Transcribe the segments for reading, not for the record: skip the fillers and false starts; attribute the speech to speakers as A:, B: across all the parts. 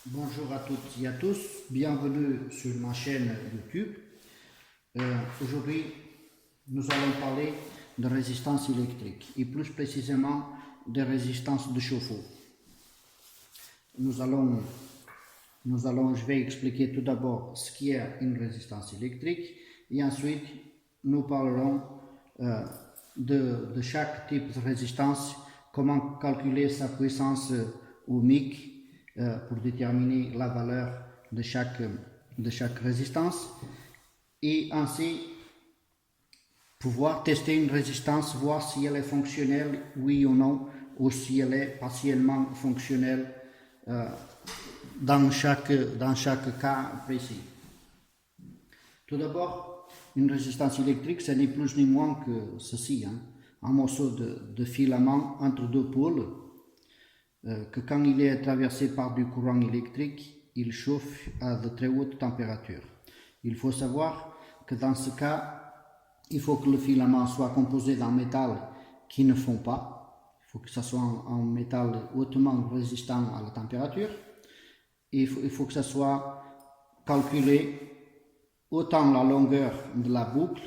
A: Bonjour à toutes et à tous, bienvenue sur ma chaîne YouTube. Aujourd'hui, nous allons parler de résistance électrique et plus précisément de résistance de chauffe-eau. Je vais expliquer tout d'abord ce qu'est une résistance électrique et ensuite nous parlerons de chaque type de résistance, comment calculer sa puissance ohmique pour déterminer la valeur de chaque résistance et ainsi pouvoir tester une résistance, voir si elle est fonctionnelle, oui ou non, ou si elle est partiellement fonctionnelle dans chaque cas précis. Tout d'abord, une résistance électrique, ce n'est plus ni moins que ceci, un morceau de filament entre deux pôles que quand il est traversé par du courant électrique, il chauffe à de très hautes températures. Il faut savoir que dans ce cas, il faut que le filament soit composé d'un métal qui ne fond pas. Il faut que ce soit un métal hautement résistant à la température. Il faut que ce soit calculé autant la longueur de la boucle,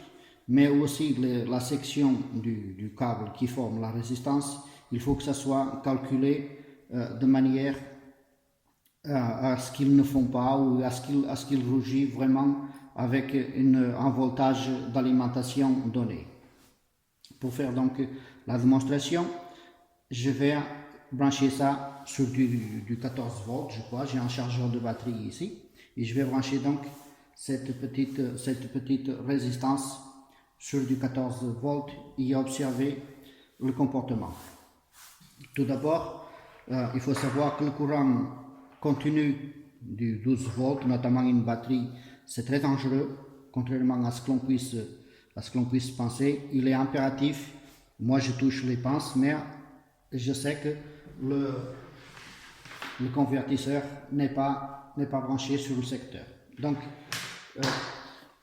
A: mais aussi la section du câble qui forme la résistance. Il faut que ça soit calculé de manière à ce qu'ils ne font pas ou à ce qu'ils rougit vraiment avec un voltage d'alimentation donné. Pour faire donc la démonstration, je vais brancher ça sur du 14 volts, je crois. J'ai un chargeur de batterie ici et je vais brancher donc cette petite résistance sur du 14 volts et observer le comportement. Tout d'abord, il faut savoir que le courant continu du 12 volts, notamment une batterie, c'est très dangereux, contrairement à ce que l'on puisse penser. Il est impératif, moi je touche les pinces, mais je sais que le convertisseur n'est pas branché sur le secteur. Donc,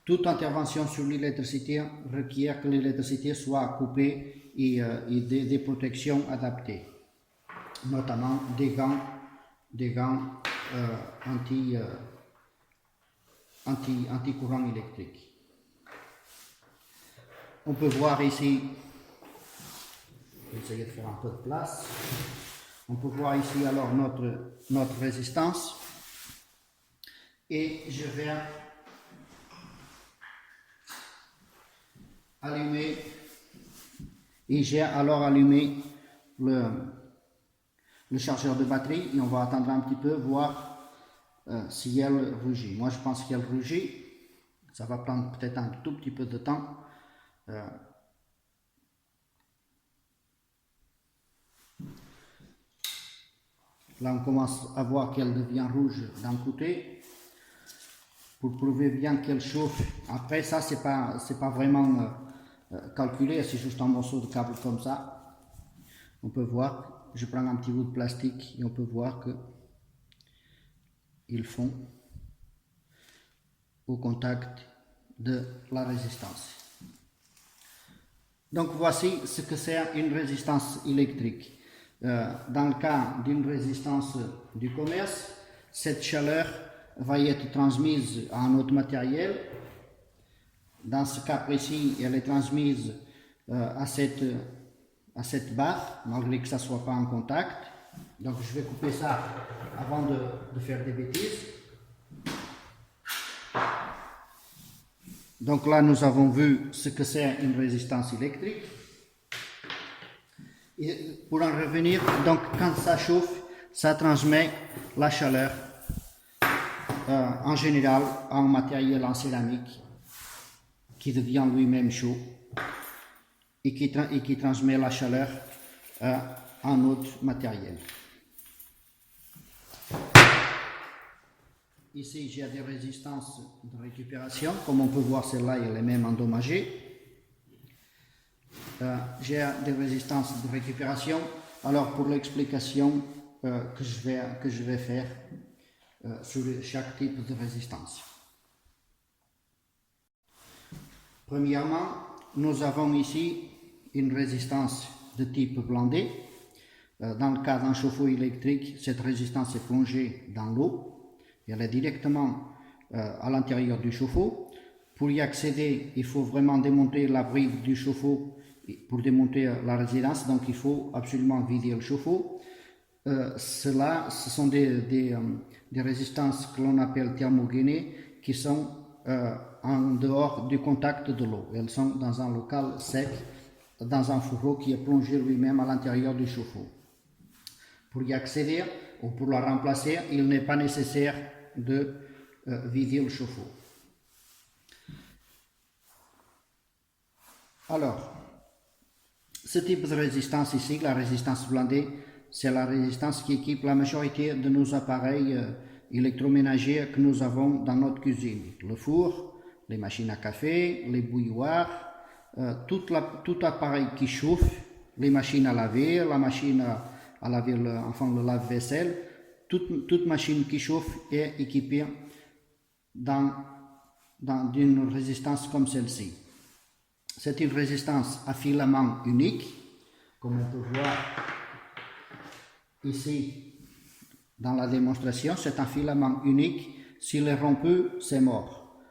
A: toute intervention sur l'électricité requiert que l'électricité soit coupée et des protections adaptées, notamment des gants anti-courant électrique. On peut voir ici, je vais essayer de faire un peu de place, on peut voir ici alors notre résistance et je vais allumer et j'ai alors allumé le chargeur de batterie et on va attendre un petit peu voir si elle rougit. Moi je pense qu'elle rougit, ça va prendre peut-être un tout petit peu de temps. Là on commence à voir qu'elle devient rouge d'un côté pour prouver bien qu'elle chauffe. Après ça c'est pas vraiment calculé, c'est juste un morceau de câble comme ça. On peut voir, je prends un petit bout de plastique et on peut voir que ils font au contact de la résistance. Donc voici ce que c'est une résistance électrique. Dans le cas d'une résistance du commerce, cette chaleur va être transmise à un autre matériel. Dans ce cas précis, elle est transmise à cette barre, malgré que ça ne soit pas en contact. Donc je vais couper ça avant de faire des bêtises. Donc là nous avons vu ce que c'est une résistance électrique. Et pour en revenir, donc quand ça chauffe, ça transmet la chaleur en général à un matériel en céramique qui devient lui-même chaud et qui transmet la chaleur à un autre matériel. Ici, j'ai des résistances de récupération. Comme on peut voir, celle-là, elle est même endommagée. J'ai des résistances de récupération. Alors, pour l'explication que je vais faire sur chaque type de résistance. Premièrement, nous avons ici une résistance de type blindé. Dans le cas d'un chauffe-eau électrique, cette résistance est plongée dans l'eau. Elle est directement à l'intérieur du chauffe-eau. Pour y accéder, il faut vraiment démonter la brique du chauffe-eau pour démonter la résistance. Donc il faut absolument vider le chauffe-eau. Ce sont des résistances que l'on appelle thermogénées qui sont en dehors du contact de l'eau. Elles sont dans un local sec, dans un fourreau qui est plongé lui-même à l'intérieur du chauffe-eau. Pour y accéder ou pour la remplacer, il n'est pas nécessaire de vider le chauffe-eau. Alors, ce type de résistance ici, la résistance blindée, c'est la résistance qui équipe la majorité de nos appareils électroménagers que nous avons dans notre cuisine. Le four, les machines à café, les bouilloires, tout appareil qui chauffe, les machines à laver, la machine à laver le lave-vaisselle, toute machine qui chauffe est équipée d'une résistance comme celle-ci. C'est une résistance à filament unique, comme on peut voir ici dans la démonstration. C'est un filament unique. S'il est rompu, c'est mort.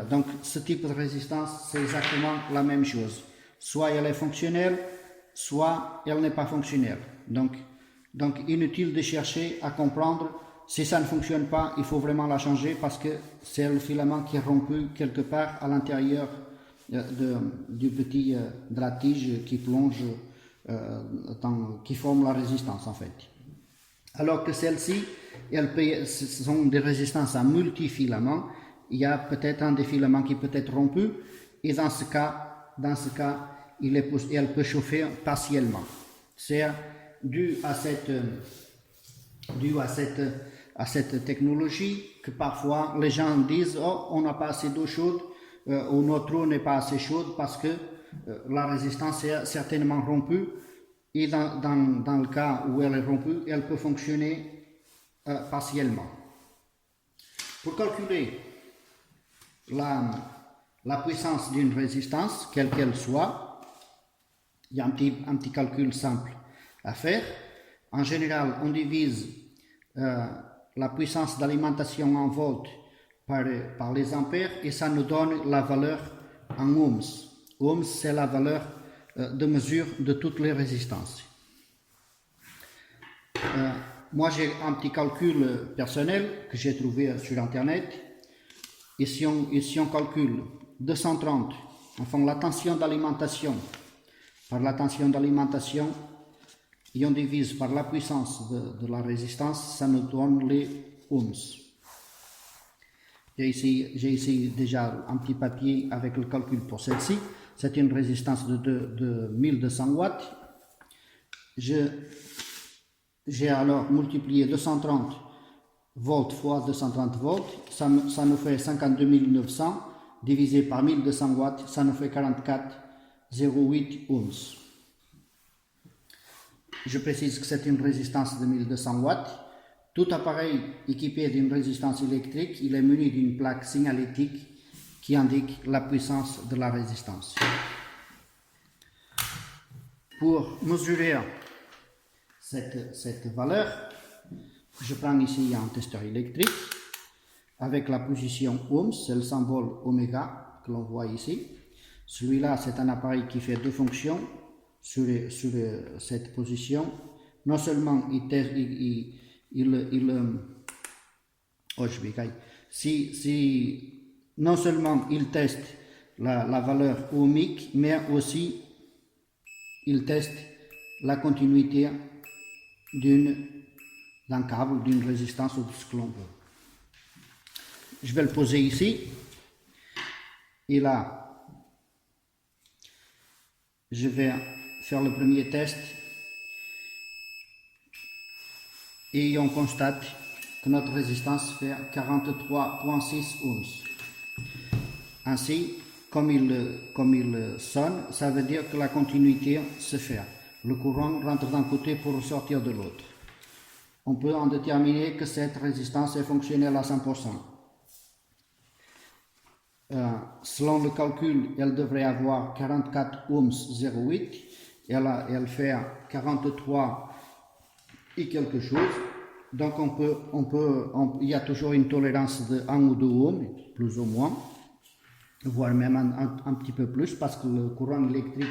A: Donc ce type de résistance, c'est exactement la même chose. Soit elle est fonctionnelle, soit elle n'est pas fonctionnelle. Donc inutile de chercher à comprendre. Si ça ne fonctionne pas, il faut vraiment la changer parce que c'est le filament qui est rompu quelque part à l'intérieur de la tige qui plonge, qui forme la résistance en fait. Alors que celle-ci, ce sont des résistances à multifilaments. Il y a peut-être un des filaments qui peut être rompu et dans ce cas, elle peut chauffer partiellement. C'est dû à cette technologie que parfois les gens disent « Oh, on n'a pas assez d'eau chaude » ou « notre eau n'est pas assez chaude parce que la résistance est certainement rompue ». Et dans le cas où elle est rompue, elle peut fonctionner partiellement. Pour calculer la puissance d'une résistance, quelle qu'elle soit, il y a un petit calcul simple à faire. En général, on divise la puissance d'alimentation en volts par les ampères et ça nous donne la valeur en ohms. Ohms, c'est la valeur de mesure de toutes les résistances. Moi, j'ai un petit calcul personnel que j'ai trouvé sur Internet. Et si on calcule 230, enfin la tension d'alimentation par la tension d'alimentation, et on divise par la puissance de la résistance, ça nous donne les ohms. J'ai ici déjà un petit papier avec le calcul pour celle-ci. C'est une résistance de 1200 watts. J'ai alors multiplié 230 volts fois 230 volts. Ça nous fait 52 900 divisé par 1200 watts. Ça nous fait 44,08 ohms. Je précise que c'est une résistance de 1200 watts. Tout appareil équipé d'une résistance électrique, il est muni d'une plaque signalétique qui indique la puissance de la résistance. Pour mesurer cette valeur, je prends ici un testeur électrique avec la position ohms, c'est le symbole oméga que l'on voit ici. Celui-là, c'est un appareil qui fait deux fonctions sur cette position. Non seulement non seulement il teste la valeur ohmique, mais aussi il teste la continuité d'un câble, d'une résistance ou de ce que l'on veut. Je vais le poser ici. Et là, je vais faire le premier test. Et on constate que notre résistance fait 43,6 ohms. Ainsi, comme il sonne, ça veut dire que la continuité se fait. Le courant rentre d'un côté pour ressortir de l'autre. On peut en déterminer que cette résistance est fonctionnelle à 100%. Selon le calcul, elle devrait avoir 44 ohms 0,8. Elle fait 43 et quelque chose. Donc il y a toujours une tolérance de 1 ou 2 ohms, plus ou moins, voire même un petit peu plus, parce que le courant électrique,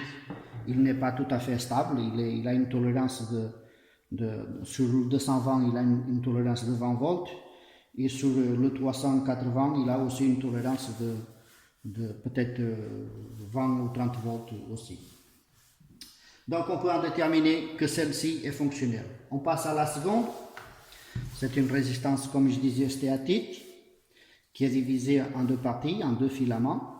A: il n'est pas tout à fait stable, il a une tolérance sur le 220, il a une tolérance de 20 volts, et sur le 380, il a aussi une tolérance de peut-être 20 ou 30 volts aussi. Donc on peut en déterminer que celle-ci est fonctionnelle. On passe à la seconde. C'est une résistance, comme je disais, stéatique, qui est divisée en 2 parties, en 2 filaments.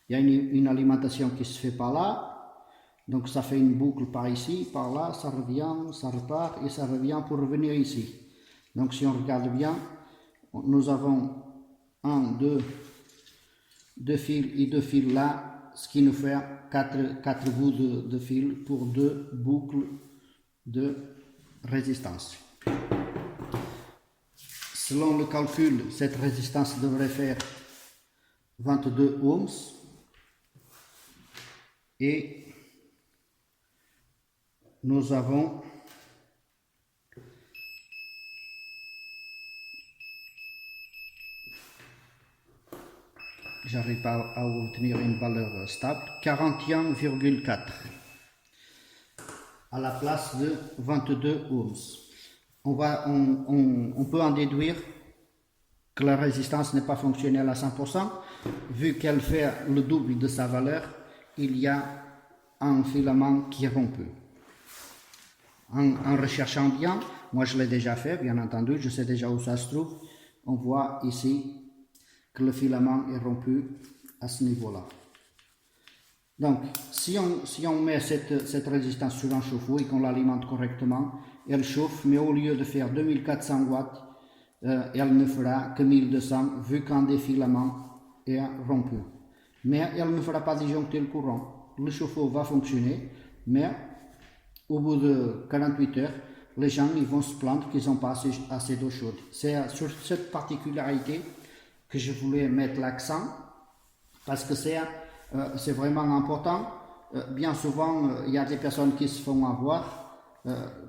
A: Il y a une alimentation qui se fait par là, donc ça fait une boucle par ici, par là, ça revient, ça repart et ça revient pour revenir ici. Donc si on regarde bien, nous avons 1, 2 fils et 2 fils là, ce qui nous fait 4 bouts de fil pour 2 boucles de résistance. Selon le calcul, cette résistance devrait faire 22 ohms et nous avons j'arrive pas à obtenir une valeur stable, 41,4 à la place de 22 ohms. On peut en déduire que la résistance n'est pas fonctionnelle à 100%, vu qu'elle fait le double de sa valeur, il y a un filament qui est rompu. En recherchant bien, moi je l'ai déjà fait, bien entendu, je sais déjà où ça se trouve, on voit ici que le filament est rompu à ce niveau-là. Donc, si on met cette résistance sur un chauffe-eau et qu'on l'alimente correctement, elle chauffe, mais au lieu de faire 2400 watts, elle ne fera que 1200, vu qu'un des filaments est rompu. Mais elle ne fera pas disjoncter le courant. Le chauffe-eau va fonctionner, mais au bout de 48 heures, les gens ils vont se plaindre qu'ils n'ont pas assez d'eau chaude. C'est sur cette particularité que je voulais mettre l'accent, parce que c'est vraiment important. Bien souvent, il y a des personnes qui se font avoir,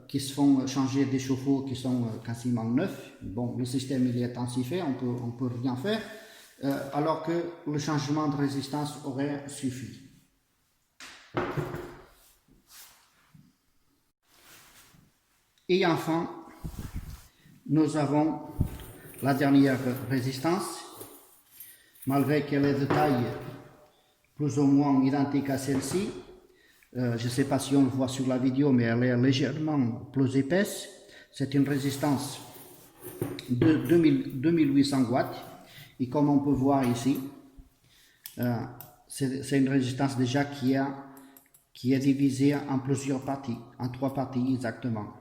A: qui se font changer des chauffe-eau qui sont quasiment neufs. Bon, le système il est ainsi fait, on peut rien faire, alors que le changement de résistance aurait suffi. Et enfin, nous avons la dernière résistance, malgré qu'elle est de taille plus ou moins identique à celle-ci. Je ne sais pas si on le voit sur la vidéo, mais elle est légèrement plus épaisse. C'est une résistance de 2800 watts. Et comme on peut voir ici, c'est une résistance déjà qui est divisée en plusieurs parties, en 3 parties exactement.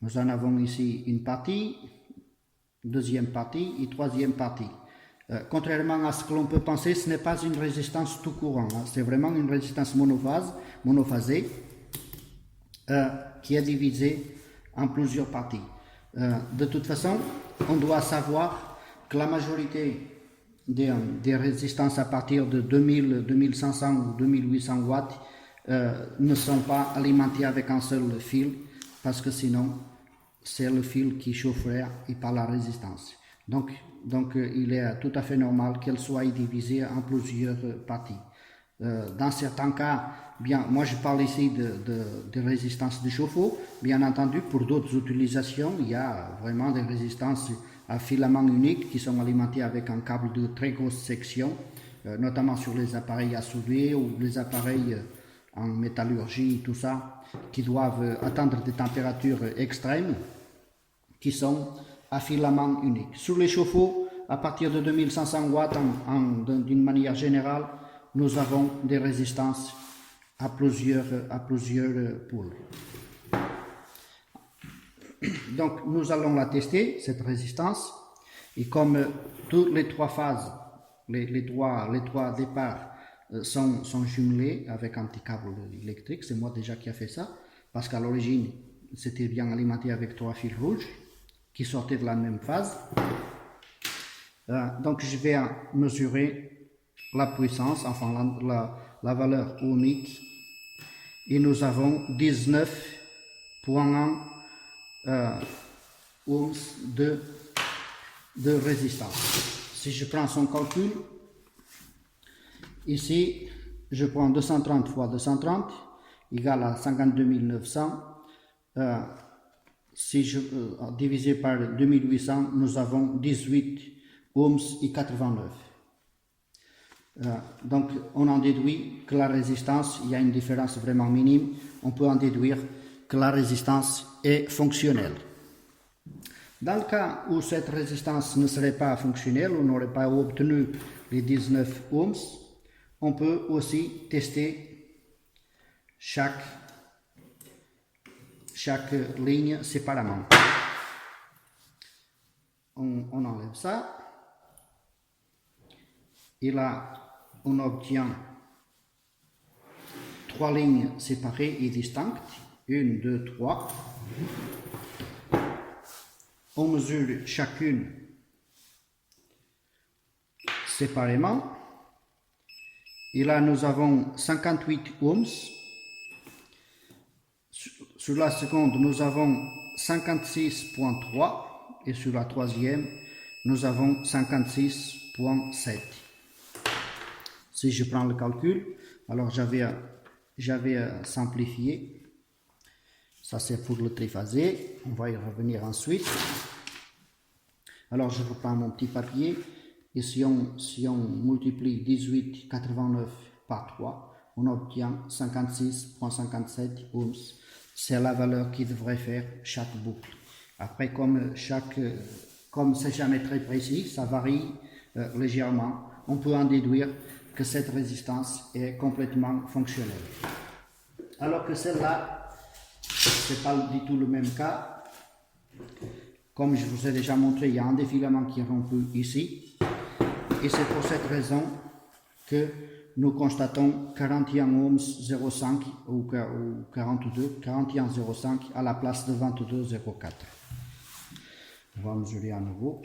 A: Nous en avons ici une partie, deuxième partie et troisième partie. Contrairement à ce que l'on peut penser, ce n'est pas une résistance tout courant, hein. C'est vraiment une résistance monophasée qui est divisée en plusieurs parties. De toute façon, on doit savoir que la majorité des résistances à partir de 2000, 2500 ou 2800 watts ne sont pas alimentées avec un seul fil, parce que sinon c'est le fil qui chaufferait et pas la résistance. Donc il est tout à fait normal qu'elle soit divisée en plusieurs parties. Dans certains cas, bien, moi je parle ici de résistance de chauffe-eau. Bien entendu, pour d'autres utilisations, il y a vraiment des résistances à filament unique qui sont alimentées avec un câble de très grosse section, notamment sur les appareils à souder ou les appareils en métallurgie, tout ça, qui doivent atteindre des températures extrêmes, qui sont à filament unique. Sur les chauffe-eau, à partir de 2500 watts, d'une manière générale, nous avons des résistances à plusieurs poules. Donc nous allons la tester, cette résistance, et comme toutes les 3 phases, les trois départs sont jumelés avec un petit câble électrique, c'est moi déjà qui a fait ça, parce qu'à l'origine c'était bien alimenté avec 3 fils rouges qui sortaient de la même phase. Donc je vais mesurer la puissance, enfin la valeur ohmique, et nous avons 19 ohms de résistance. Si je prends son calcul, ici, je prends 230 fois 230 égale à 52 900. Si je divisé par 2800, nous avons 18 ohms et 89. Donc, on en déduit que la résistance, il y a une différence vraiment minime. On peut en déduire que la résistance est fonctionnelle. Dans le cas où cette résistance ne serait pas fonctionnelle, on n'aurait pas obtenu les 19 ohms, on peut aussi tester chaque ligne séparément. On enlève ça. Et là, on obtient 3 lignes séparées et distinctes. 1, 2, 3. On mesure chacune séparément. Et là, nous avons 58 ohms. Sur la seconde, nous avons 56,3 et sur la troisième, nous avons 56,7. Si je prends le calcul, alors j'avais simplifié. Ça, c'est pour le triphasé. On va y revenir ensuite. Alors, je reprends mon petit papier. Et si on multiplie 18,89 par 3, on obtient 56,57 ohms. C'est la valeur qui devrait faire chaque boucle. Après, comme c'est jamais très précis, ça varie légèrement. On peut en déduire que cette résistance est complètement fonctionnelle. Alors que celle-là, c'est pas du tout le même cas. Comme je vous ai déjà montré, il y a un défilement qui est rompu ici. Et c'est pour cette raison que nous constatons 41 ohms 0,5 ou 42, 41,05 à la place de 22,04. On va mesurer à nouveau.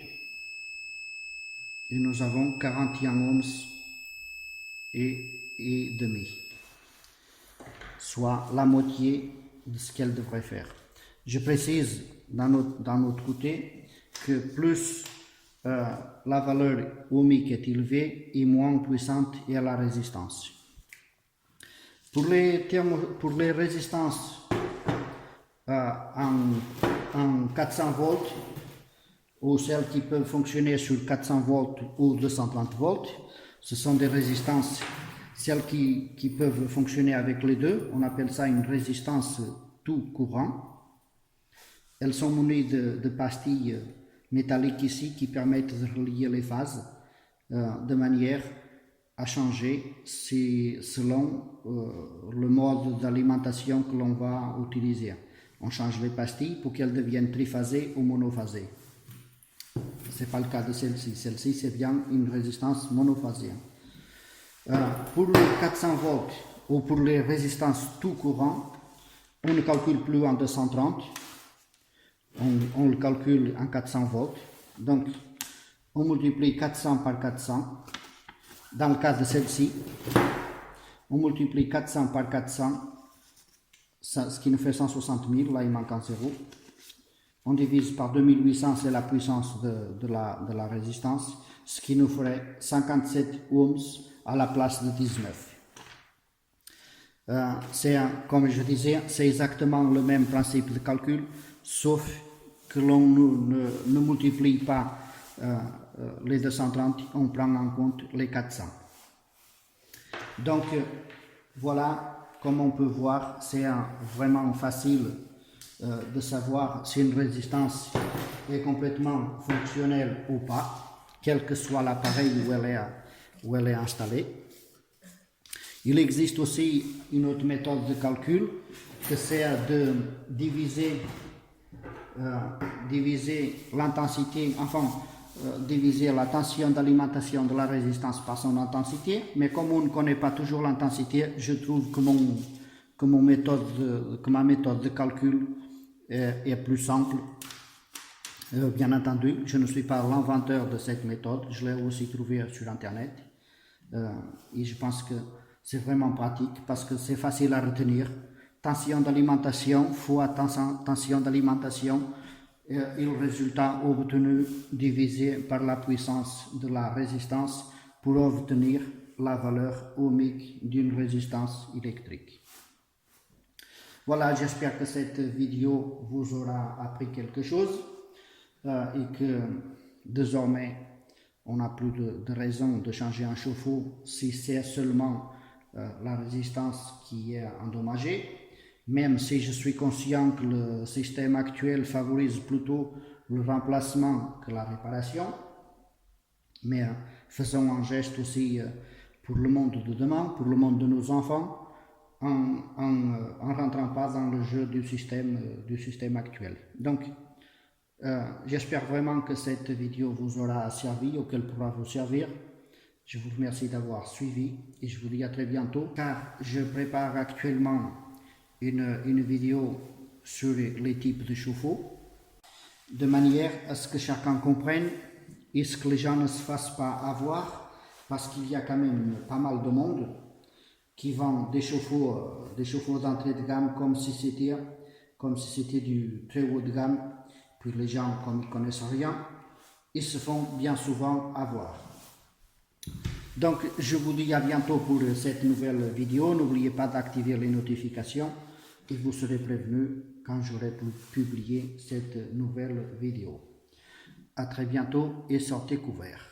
A: Et nous avons 41 ohms et demi, soit la moitié de ce qu'elle devrait faire. Je précise d'un autre côté que plus la valeur ohmique est élevée et moins puissante est la résistance. Pour les résistances en 400 volts ou celles qui peuvent fonctionner sur 400 volts ou 230 volts, ce sont des résistances, celles qui peuvent fonctionner avec les deux. On appelle ça une résistance tout courant. Elles sont munies de pastilles métalliques ici qui permettent de relier les phases de manière à changer selon le mode d'alimentation que l'on va utiliser. On change les pastilles pour qu'elles deviennent triphasées ou monophasées. Ce n'est pas le cas de celle-ci. Celle-ci, c'est bien une résistance monophasée. Pour les 400 volts ou pour les résistances tout courant, on ne calcule plus en 230, on le calcule en 400 volts. Donc, on multiplie 400 par 400. Dans le cas de celle-ci, on multiplie 400 par 400, ce qui nous fait 160 000, là il manque un zéro. On divise par 2800, c'est la puissance de la résistance, ce qui nous ferait 57 ohms à la place de 19. Comme je disais, c'est exactement le même principe de calcul, sauf que l'on ne multiplie pas les 230, on prend en compte les 400. Donc, voilà, comme on peut voir, c'est vraiment facile de savoir si une résistance est complètement fonctionnelle ou pas, quel que soit l'appareil où elle est installée. Il existe aussi une autre méthode de calcul, que c'est de diviser l'intensité, diviser la tension d'alimentation de la résistance par son intensité, mais comme on ne connaît pas toujours l'intensité, je trouve que ma méthode de calcul est plus simple. Bien entendu, je ne suis pas l'inventeur de cette méthode, je l'ai aussi trouvée sur internet et je pense que c'est vraiment pratique parce que c'est facile à retenir tension d'alimentation fois tension d'alimentation et le résultat obtenu divisé par la puissance de la résistance pour obtenir la valeur ohmique d'une résistance électrique. Voilà, j'espère que cette vidéo vous aura appris quelque chose et que désormais on n'a plus de raison de changer un chauffe-eau si c'est seulement la résistance qui est endommagée. Même si je suis conscient que le système actuel favorise plutôt le remplacement que la réparation, mais faisons un geste aussi pour le monde de demain, pour le monde de nos enfants, en rentrant pas dans le jeu du système actuel. Donc, j'espère vraiment que cette vidéo vous aura servi ou qu'elle pourra vous servir. Je vous remercie d'avoir suivi et je vous dis à très bientôt, car je prépare actuellement une vidéo sur les types de chauffe-eau, de manière à ce que chacun comprenne et ce que les gens ne se fassent pas avoir, parce qu'il y a quand même pas mal de monde qui vend des chauffe-eau d'entrée de gamme comme si c'était du très haut de gamme. Puis les gens, comme ils connaissent rien, ils se font bien souvent avoir. Donc je vous dis à bientôt pour cette nouvelle vidéo. N'oubliez pas d'activer les notifications et vous serez prévenu quand j'aurai publié cette nouvelle vidéo. À très bientôt et sortez couverts.